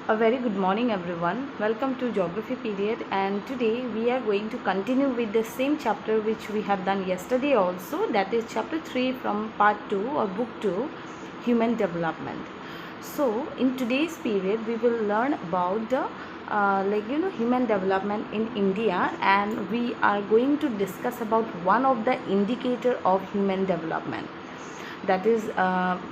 A very good morning everyone. Welcome to Geography period, and today we are going to continue with the same chapter which we have done yesterday also, that is chapter 3 from part 2 or book 2, human development. So in today's period we will learn about the human development in India, and we are going to discuss about one of the indicator of human development. That is,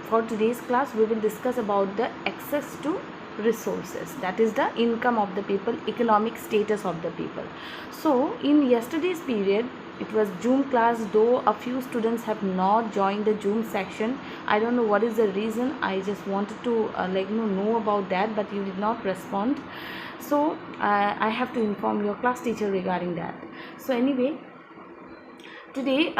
for today's class we will discuss about the access to resources, that is the income of the people, economic status of the people. So in yesterday's period, it was Zoom class, though a few students have not joined the Zoom section. I don't know what is the reason. I just wanted to know about that, but you did not respond. So I have to inform your class teacher regarding that. So anyway, today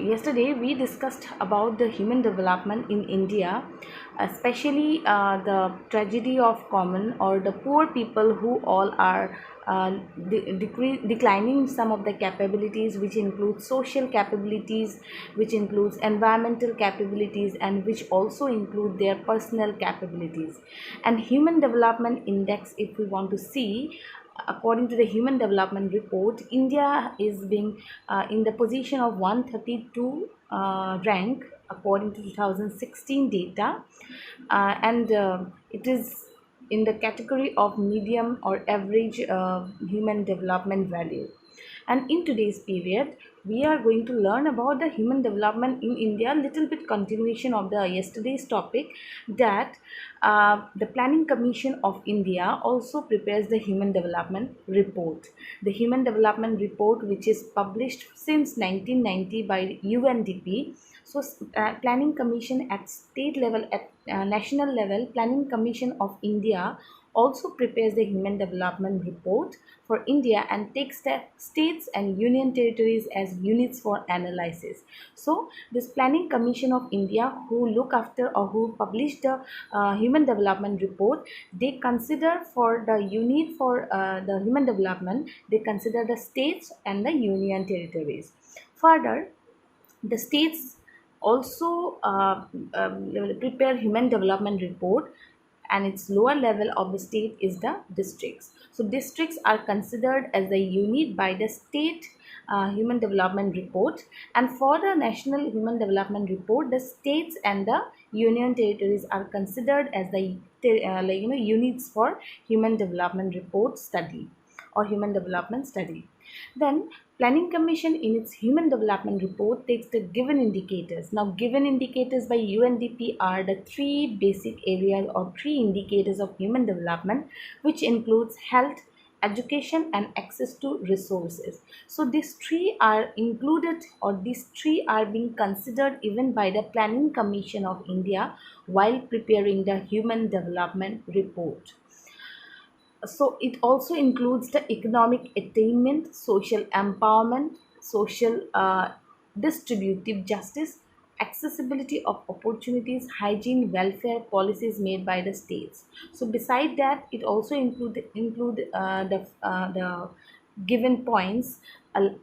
yesterday we discussed about the human development in India, especially the tragedy of common or the poor people who all are declining some of the capabilities, which include social capabilities, which includes environmental capabilities, and which also include their personal capabilities. And human development index, if we want to see, according to the human development report, India is being in the position of 132 rank according to 2016 data, and it is in the category of medium or average human development value. And in today's period we are going to learn about the human development in India, little bit continuation of the yesterday's topic, that the Planning Commission of India also prepares the human development report. The human development report, which is published since 1990 by UNDP. So Planning Commission at state level, at national level, Planning Commission of India also prepares the human development report for India and takes the states and union territories as units for analysis. So this Planning Commission of India, who look after or who publish the human development report, they consider for the unit for the human development, they consider the states and the union territories. Further, the states also prepare human development report, and its lower level of the state is the districts. So districts are considered as the unit by the state human development report, and for the national human development report, the states and the union territories are considered as the units for human development report study or human development study. Then Planning Commission in its human development report takes the given indicators. Now given indicators by UNDP are the three basic areas or three indicators of human development, which includes health, education, and access to resources. So these three are included, or these three are being considered even by the Planning Commission of India while preparing the human development report. So it also includes the economic attainment, social empowerment, social distributive justice, accessibility of opportunities, hygiene, welfare policies made by the states. So beside that, it also include the given points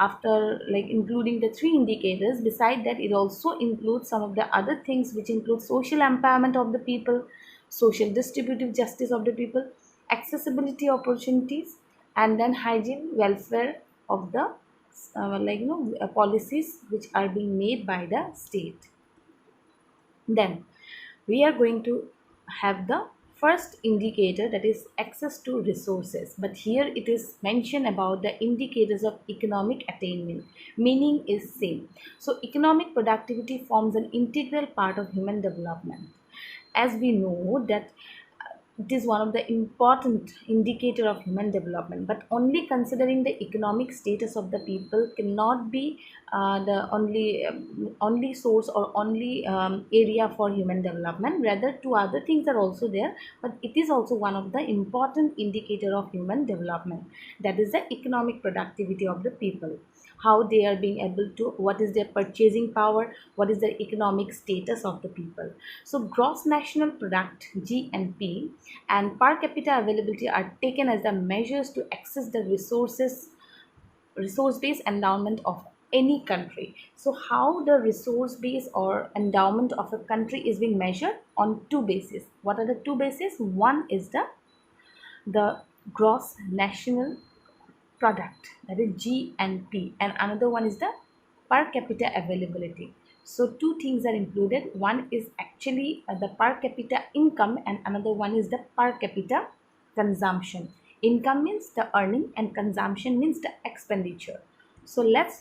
after, like, including the three indicators. Beside that, it also includes some of the other things, which include social empowerment of the people, social distributive justice of the people, accessibility opportunities, and then hygiene, welfare of the policies which are being made by the state. Then we are going to have the first indicator, that is access to resources, but here it is mentioned about the indicators of economic attainment. Meaning is same. So economic productivity forms an integral part of human development. As we know that it is one of the important indicator of human development, but only considering the economic status of the people cannot be the only source or only area for human development. Rather, two other things are also there, but it is also one of the important indicator of human development, that is the economic productivity of the people, how they are being able to, what is their purchasing power, what is the economic status of the people. So gross national product, GNP, and per capita availability are taken as the measures to access the resource based endowment of any country. So how the resource base or endowment of a country is being measured? On two bases. What are the two bases? One is the gross national product, that is GNP, and another one is the per capita availability. So two things are included. One is actually the per capita income, and another one is the per capita consumption. Income means the earning and consumption means the expenditure. So let's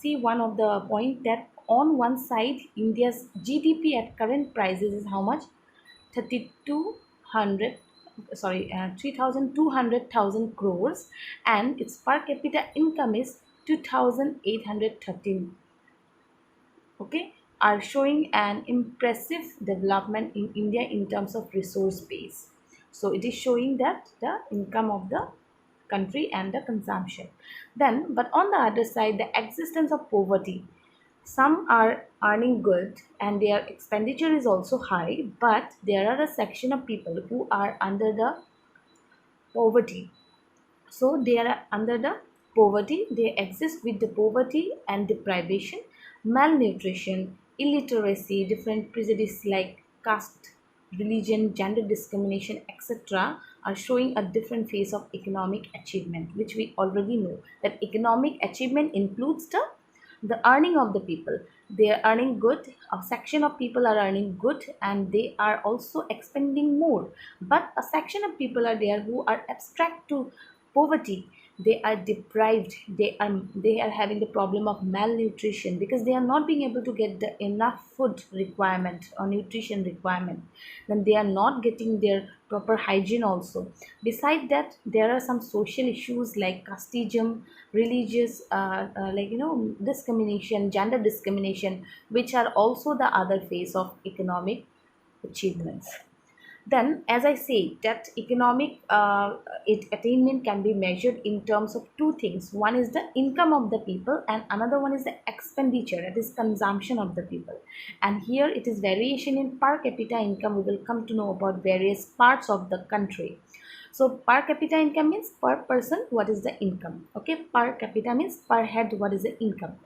see one of the point that on one side India's GDP at current prices is how much? 3200 sorry 3200,000 crores, and its per capita income is 2813. Okay, are showing an impressive development in India in terms of resource base. So it is showing that the income of the country and the consumption. Then, but on the other side, the existence of poverty. Some are earning good and their expenditure is also high, but there are a section of people who are under the poverty. So they are under the poverty, they exist with the poverty and deprivation, malnutrition, illiteracy, different prejudices like caste, religion, gender discrimination, etc. are showing a different phase of economic achievement, which we already know that economic achievement includes the earning of the people. They are earning good, a section of people are earning good and they are also expending more, but a section of people are there who are abstract to poverty. They are deprived, they are having the problem of malnutrition because they are not being able to get the enough food requirement or nutrition requirement. Then they are not getting their proper hygiene also. Beside that, there are some social issues like casteism, religious discrimination, gender discrimination, which are also the other phase of economic achievements. Then, as I say, that economic attainment can be measured in terms of two things. One is the income of the people and another one is the expenditure, that is consumption of the people. And here it is variation in per capita income. We will come to know about various parts of the country. So per capita income means per person what is the income. Okay, per capita means per head what is the income.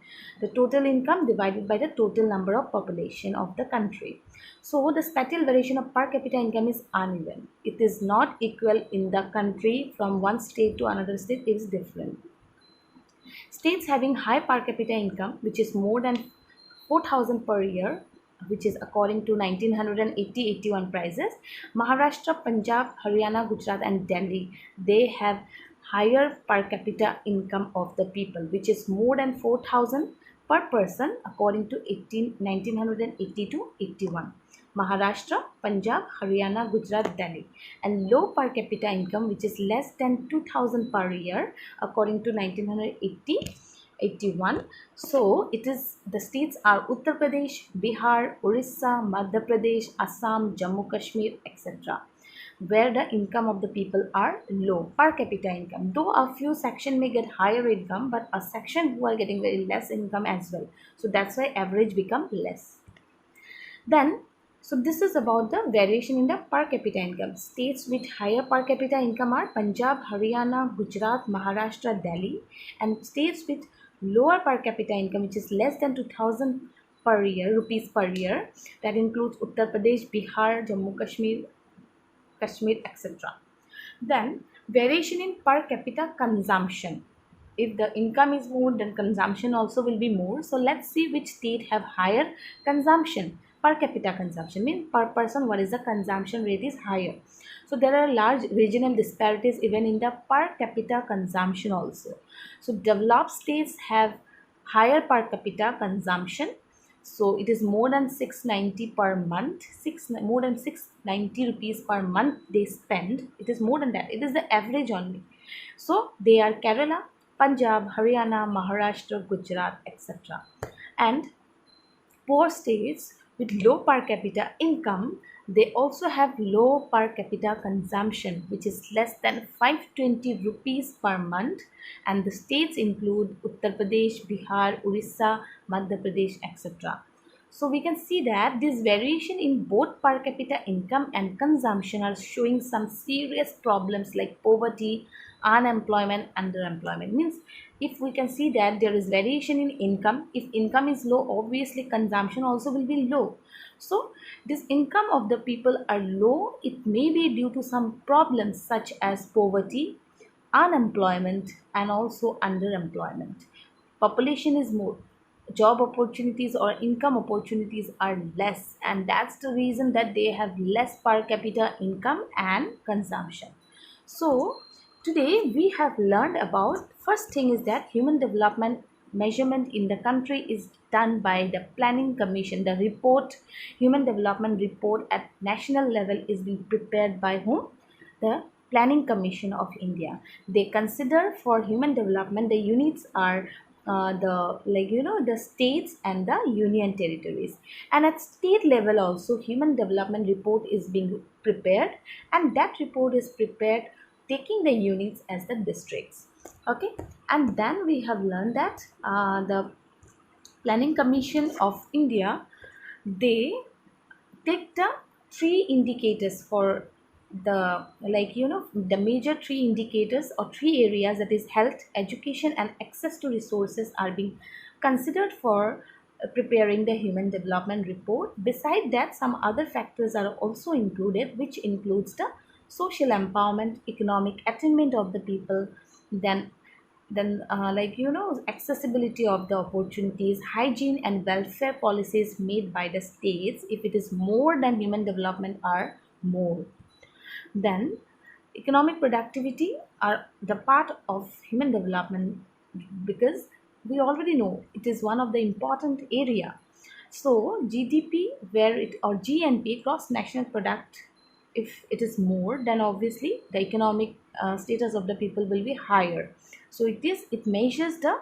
The total income divided by the total number of population of the country. So the spatial variation of per capita income is uneven. It is not equal in the country. From one state to another state is different. States having high per capita income, which is more than 4,000 per year, which is according to 1980-81 prices, Maharashtra, Punjab, Haryana, Gujarat and Delhi, they have higher per capita income of the people, which is more than 4,000 per person according to 1980-81. Maharashtra, Punjab, Haryana, Gujarat, Delhi, and low per capita income, which is less than 2,000 per year according to 1980-81. So it is, the states are Uttar Pradesh, Bihar, Orissa, Madhya Pradesh, Assam, Jammu Kashmir, etc., where the income of the people are low per capita income. Though a few section may get higher income, but a section who are getting very less income as well. So that's why average become less. Then, so this is about the variation in the per capita income. States with higher per capita income are Punjab, Haryana, Gujarat, Maharashtra, Delhi, and states with lower per capita income, which is less than 2,000 per year, rupees per year, that includes Uttar Pradesh, Bihar, Jammu Kashmir, etc. Then variation in per capita consumption. If the income is more, then consumption also will be more. So let's see which state have higher consumption. Per capita consumption means per person what is the consumption rate is higher. So there are large regional disparities even in the per capita consumption also. So developed states have higher per capita consumption. So it is more than 690 per month, more than 690 rupees per month they spend. It is more than that. It is the average only. So they are Kerala, Punjab, Haryana, Maharashtra, Gujarat, etc. And poor states with low per capita income, they also have low per capita consumption, which is less than 520 rupees per month, and the states include Uttar Pradesh, Bihar, Orissa, Madhya Pradesh, etc. So we can see that this variation in both per capita income and consumption are showing some serious problems like poverty, unemployment, underemployment. Means if we can see that there is variation in income, if income is low, obviously consumption also will be low. So this income of the people are low, it may be due to some problems such as poverty, unemployment, and also underemployment. Population is more, job opportunities or income opportunities are less, and that's the reason that they have less per capita income and consumption. So today we have learned about, first thing is that human development measurement in the country is done by the planning commission. The report, human development report at national level, is being prepared by whom? The planning commission of India. They consider for human development, the units are the, like the states and the union territories, and at state level also human development report is being prepared, and that report is prepared taking the units as the districts. Okay, and then we have learned that the planning commission of India, they take the three indicators for the, the major three indicators or three areas, that is health, education, and access to resources, are being considered for preparing the human development report. Beside that, some other factors are also included, which includes the social empowerment, economic attainment of the people, then accessibility of the opportunities, hygiene and welfare policies made by the states, if it is more than human development, are more. Then economic productivity are the part of human development, because we already know it is one of the important area. So GDP, where it, or GNP, gross national product, if it is more, then obviously the economic status of the people will be higher. So it measures the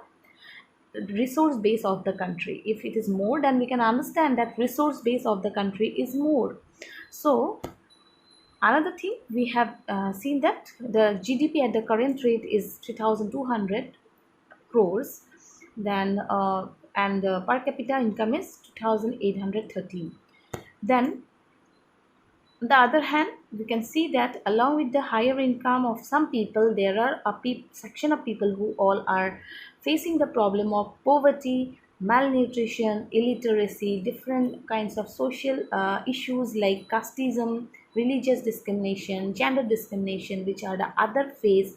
resource base of the country. If it is more, then we can understand that resource base of the country is more. So another thing, we have seen that the GDP at the current rate is 3200 crores, then and the per capita income is 2813. Then on the other hand, we can see that along with the higher income of some people, there are a section of people who all are facing the problem of poverty, malnutrition, illiteracy, different kinds of social issues like casteism, religious discrimination, gender discrimination, which are the other phase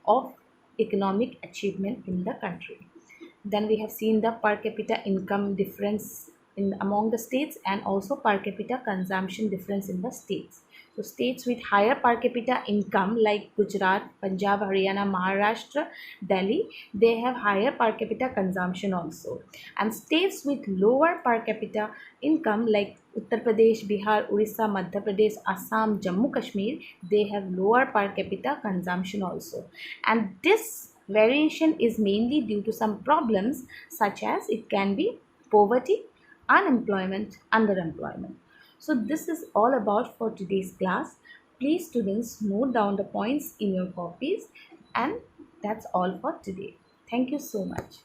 of economic achievement in the country. Then we have seen the per capita income difference in among the states, and also per capita consumption difference in the states. So states with higher per capita income like Gujarat, Punjab, Haryana, Maharashtra, Delhi, they have higher per capita consumption also. And states with lower per capita income like Uttar Pradesh, Bihar, Orissa, Madhya Pradesh, Assam, Jammu Kashmir, they have lower per capita consumption also. And this variation is mainly due to some problems, such as it can be poverty, unemployment, underemployment. So this is all about for today's class. Please students, note down the points in your copies, and that's all for today. Thank you so much.